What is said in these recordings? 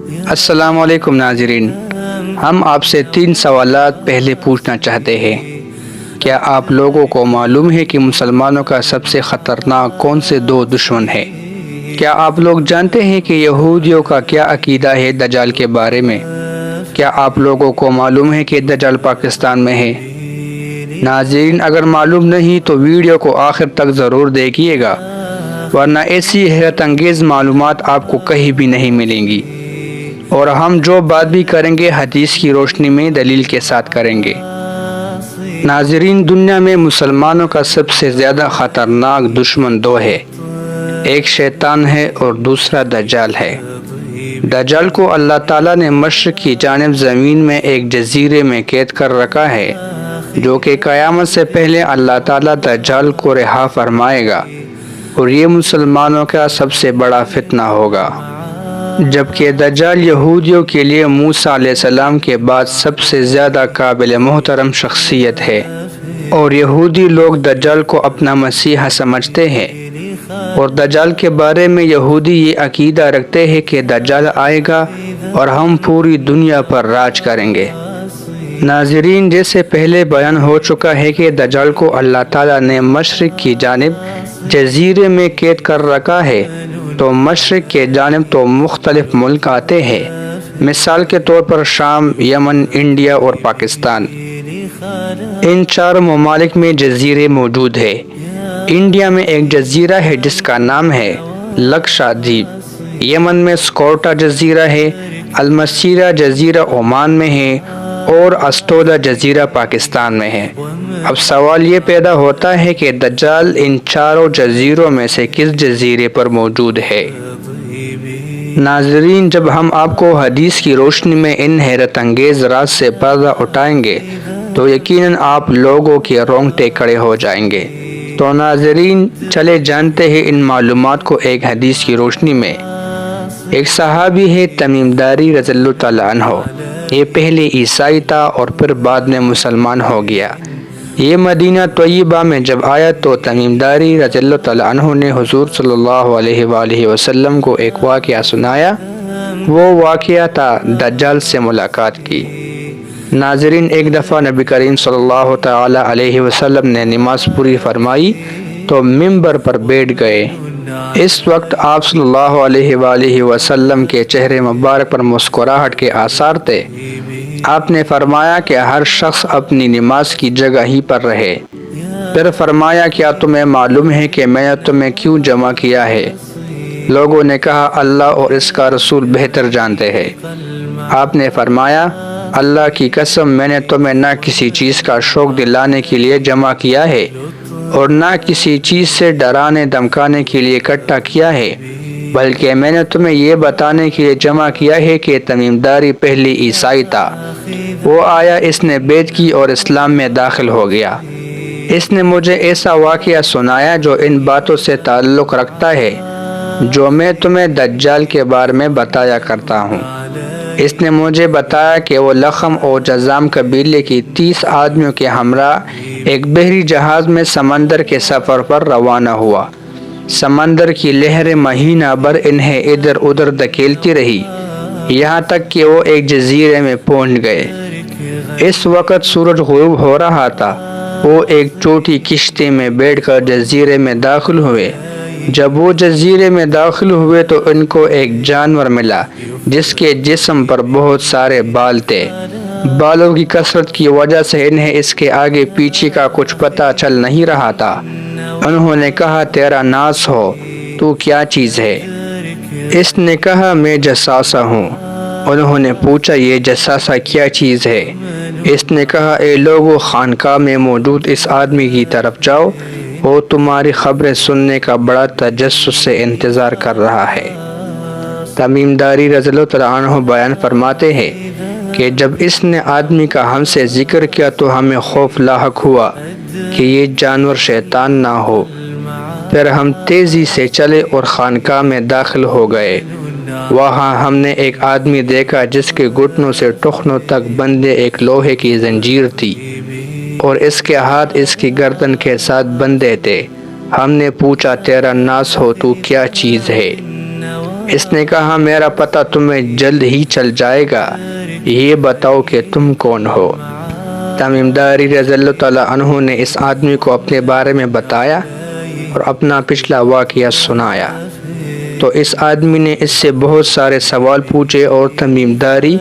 السلام علیکم ناظرین، ہم آپ سے 3 سوالات پہلے پوچھنا چاہتے ہیں۔ کیا آپ لوگوں کو معلوم ہے کہ مسلمانوں کا سب سے خطرناک کون سے 2 دشمن ہیں؟ کیا آپ لوگ جانتے ہیں کہ یہودیوں کا کیا عقیدہ ہے دجال کے بارے میں؟ کیا آپ لوگوں کو معلوم ہے کہ دجال پاکستان میں ہے؟ ناظرین، اگر معلوم نہیں تو ویڈیو کو آخر تک ضرور دیکھیے گا، ورنہ ایسی حیرت انگیز معلومات آپ کو کہیں بھی نہیں ملیں گی۔ اور ہم جو بات بھی کریں گے حدیث کی روشنی میں دلیل کے ساتھ کریں گے۔ ناظرین، دنیا میں مسلمانوں کا سب سے زیادہ خطرناک دشمن 2 ہے۔ ایک شیطان ہے اور دوسرا دجال ہے۔ دجال کو اللہ تعالیٰ نے مشرق کی جانب زمین میں ایک جزیرے میں قید کر رکھا ہے، جو کہ قیامت سے پہلے اللہ تعالیٰ دجال کو رہا فرمائے گا، اور یہ مسلمانوں کا سب سے بڑا فتنہ ہوگا۔ جبکہ دجال یہودیوں کے لیے موسیٰ علیہ السلام کے بعد سب سے زیادہ قابل محترم شخصیت ہے، اور یہودی لوگ دجال کو اپنا مسیحا سمجھتے ہیں۔ اور دجال کے بارے میں یہودی یہ عقیدہ رکھتے ہیں کہ دجال آئے گا اور ہم پوری دنیا پر راج کریں گے۔ ناظرین، جیسے پہلے بیان ہو چکا ہے کہ دجال کو اللہ تعالیٰ نے مشرق کی جانب جزیرے میں قید کر رکھا ہے، تو مشرق کے جانب تو مختلف ملک آتے ہیں، مثال کے طور پر شام، یمن، انڈیا اور پاکستان۔ ان 4 ممالک میں جزیرے موجود ہیں۔ انڈیا میں ایک جزیرہ ہے جس کا نام ہے لکشادیپ، یمن میں سکورٹا جزیرہ ہے، المسیرا جزیرہ عمان میں ہے، اور استودا جزیرہ پاکستان میں ہے۔ اب سوال یہ پیدا ہوتا ہے کہ دجال ان 4 جزیروں میں سے کس جزیرے پر موجود ہے؟ ناظرین، جب ہم آپ کو حدیث کی روشنی میں ان حیرت انگیز راز سے پردہ اٹھائیں گے تو یقیناً آپ لوگوں کے رونگٹے کھڑے ہو جائیں گے۔ تو ناظرین، چلے جانتے ہیں ان معلومات کو ایک حدیث کی روشنی میں۔ ایک صحابی ہے تمیم داری رضی اللہ تعالیٰ عنہ۔ یہ پہلے عیسائی تھا اور پھر بعد میں مسلمان ہو گیا۔ یہ مدینہ طیبہ میں جب آیا تو تمیم داری رضی اللہ تعالیٰ عنہ نے حضور صلی اللہ علیہ وآلہ وسلم کو ایک واقعہ سنایا۔ وہ واقعہ تھا دجال سے ملاقات کی۔ ناظرین، ایک دفعہ نبی کریم صلی اللہ تعالیٰ علیہ وسلم نے نماز پوری فرمائی تو منبر پر بیٹھ گئے۔ اس وقت آپ صلی اللہ علیہ وآلہ وسلم کے چہرے مبارک پر مسکراہٹ کے آثار تھے۔ آپ نے فرمایا کہ ہر شخص اپنی نماز کی جگہ ہی پر رہے۔ پھر فرمایا، کیا تمہیں معلوم ہے کہ میں نے تمہیں کیوں جمع کیا ہے؟ لوگوں نے کہا، اللہ اور اس کا رسول بہتر جانتے ہیں۔ آپ نے فرمایا، اللہ کی قسم، میں نے تمہیں نہ کسی چیز کا شوق دلانے کے لیے جمع کیا ہے اور نہ کسی چیز سے ڈرانے دھمکانے کے لیے اکٹھا کیا ہے، بلکہ میں نے تمہیں یہ بتانے کے لیے جمع کیا ہے کہ تمیم داری پہلی عیسائی تھا۔ وہ آیا، اس نے بیعت کی اور اسلام میں داخل ہو گیا۔ اس نے مجھے ایسا واقعہ سنایا جو ان باتوں سے تعلق رکھتا ہے جو میں تمہیں دجال کے بارے میں بتایا کرتا ہوں۔ اس نے مجھے بتایا کہ وہ لخم اور جذام قبیلے کی 30 آدمیوں کے ہمراہ ایک بحری جہاز میں سمندر کے سفر پر روانہ ہوا۔ سمندر کی لہریں مہینہ بھر انہیں ادھر ادھر دھکیلتی رہی، یہاں تک کہ وہ ایک جزیرے میں پہنچ گئے۔ اس وقت سورج غروب ہو رہا تھا۔ وہ ایک چھوٹی کشتی میں بیٹھ کر جزیرے میں داخل ہوئے۔ جب وہ جزیرے میں داخل ہوئے تو ان کو ایک جانور ملا جس کے جسم پر بہت سارے بال تھے۔ بالوں کی کثرت کی وجہ سے انہیں اس کے آگے پیچھے کا کچھ پتہ چل نہیں رہا تھا۔ انہوں نے کہا، تیرا ناس ہو، تو کیا چیز ہے؟ اس نے کہا، میں جساسا ہوں۔ انہوں نے پوچھا، یہ جساسا کیا چیز ہے؟ اس نے کہا، اے لوگو، خانقاہ میں موجود اس آدمی کی طرف جاؤ، وہ تمہاری خبریں سننے کا بڑا تجسس سے انتظار کر رہا ہے۔ تمیم داری رضی اللہ عنہ بیان فرماتے ہیں کہ جب اس نے آدمی کا ہم سے ذکر کیا تو ہمیں خوف لاحق ہوا کہ یہ جانور شیطان نہ ہو۔ پھر ہم تیزی سے چلے اور خانقاہ میں داخل ہو گئے۔ وہاں ہم نے ایک آدمی دیکھا جس کے گھٹنوں سے ٹخنوں تک بندھے ایک لوہے کی زنجیر تھی اور اس کے ہاتھ اس کی گردن کے ساتھ بندھے تھے۔ ہم نے پوچھا، تیرا ناس ہو، تو کیا چیز ہے؟ اس نے کہا میرا پتہ تمہیں جلد ہی چل جائے گا، یہ بتاؤ کہ تم کون ہو؟ تمیم داری رضی اللہ تعالیٰ عنہ نے اس آدمی کو اپنے بارے میں بتایا اور اپنا پچھلا واقعہ سنایا، تو اس آدمی نے اس سے بہت سارے سوال پوچھے اور تمیم داری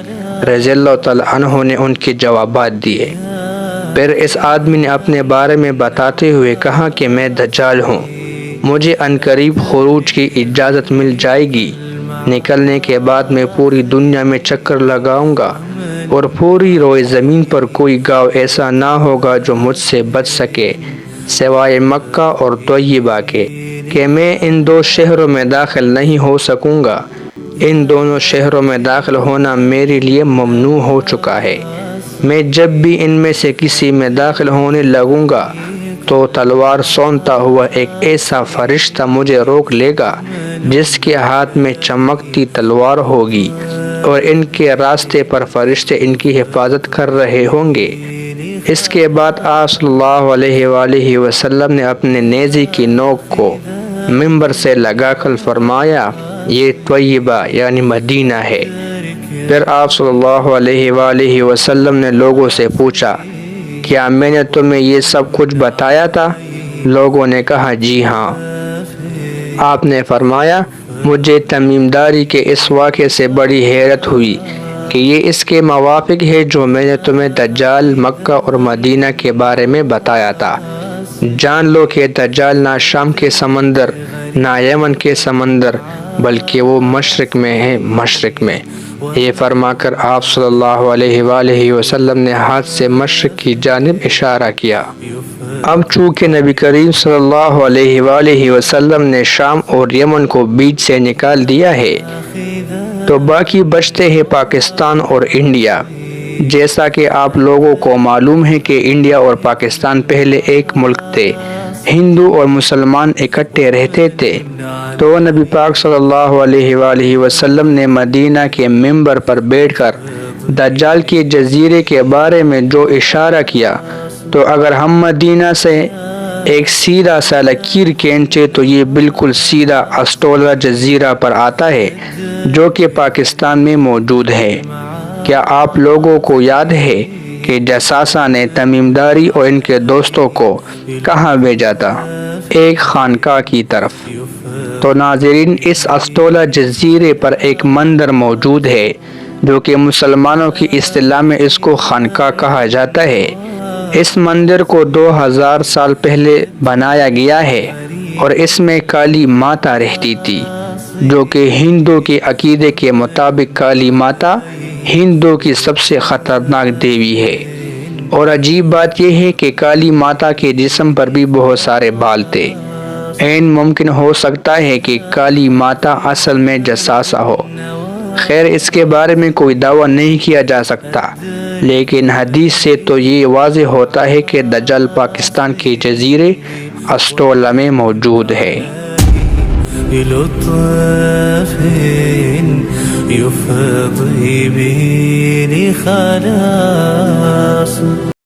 رضی اللہ تعالیٰ عنہ نے ان کے جوابات دیے۔ پھر اس آدمی نے اپنے بارے میں بتاتے ہوئے کہا کہ میں دجال ہوں، مجھے عنقریب خروج کی اجازت مل جائے گی، نکلنے کے بعد میں پوری دنیا میں چکر لگاؤں گا اور پوری روئے زمین پر کوئی گاؤں ایسا نہ ہوگا جو مجھ سے بچ سکے سوائے مکہ اور طیبہ کے، کہ میں ان دو شہروں میں داخل نہیں ہو سکوں گا، ان دونوں شہروں میں داخل ہونا میرے لیے ممنوع ہو چکا ہے۔ میں جب بھی ان میں سے کسی میں داخل ہونے لگوں گا تو تلوار سونتا ہوا ایک ایسا فرشتہ مجھے روک لے گا جس کے ہاتھ میں چمکتی تلوار ہوگی، اور ان کے راستے پر فرشتے ان کی حفاظت کر رہے ہوں گے۔ اس کے بعد آپ صلی اللہ علیہ وآلہ وسلم نے اپنے نیزے کی نوک کو منبر سے لگا کر فرمایا یہ طیبہ یعنی مدینہ ہے۔ پھر آپ صلی اللہ علیہ وآلہ وسلم نے لوگوں سے پوچھا کیا میں نے تمہیں یہ سب کچھ بتایا تھا؟ لوگوں نے کہا جی ہاں۔ آپ نے فرمایا مجھے تمیم داری کے اس واقعے سے بڑی حیرت ہوئی کہ یہ اس کے موافق ہے جو میں نے تمہیں دجال، مکہ اور مدینہ کے بارے میں بتایا تھا۔ جان لو کہ دجال نہ شام کے سمندر نہ یمن کے سمندر بلکہ وہ مشرق میں ہے، مشرق میں۔ یہ فرما کر آپ صلی اللہ علیہ وآلہ وسلم نے ہاتھ سے مشرق کی جانب اشارہ کیا۔ اب چونکہ نبی کریم صلی اللہ علیہ وآلہ وسلم نے شام اور یمن کو بیچ سے نکال دیا ہے تو باقی بچتے ہیں پاکستان اور انڈیا۔ جیسا کہ آپ لوگوں کو معلوم ہے کہ انڈیا اور پاکستان پہلے ایک ملک تھے، ہندو اور مسلمان اکٹھے رہتے تھے، تو نبی پاک صلی اللہ علیہ وآلہ وسلم نے مدینہ کے منبر پر بیٹھ کر دجال کے جزیرے کے بارے میں جو اشارہ کیا، تو اگر ہم مدینہ سے ایک سیدھا سا لکیر کھینچے تو یہ بالکل سیدھا اسٹولا جزیرہ پر آتا ہے جو کہ پاکستان میں موجود ہے۔ کیا آپ لوگوں کو یاد ہے کہ جساسہ نے تمیم داری اور ان کے دوستوں کو کہاں بھیجا تھا؟ ایک خانقاہ کی طرف۔ تو ناظرین اس اسٹولا جزیرے پر ایک مندر موجود ہے جو کہ مسلمانوں کی اصطلاح میں اس کو خانقاہ کہا جاتا ہے۔ اس مندر کو 2000 سال پہلے بنایا گیا ہے اور اس میں کالی ماتا رہتی تھی، جو کہ ہندو کے عقیدے کے مطابق کالی ماتا ہندو کی سب سے خطرناک دیوی ہے۔ اور عجیب بات یہ ہے کہ کالی ماتا کے جسم پر بھی بہت سارے بال تھے۔ عین ممکن ہو سکتا ہے کہ کالی ماتا اصل میں جساسہ ہو۔ خیر اس کے بارے میں کوئی دعویٰ نہیں کیا جا سکتا، لیکن حدیث سے تو یہ واضح ہوتا ہے کہ دجال پاکستان کے جزیرے اسٹولا میں موجود ہے۔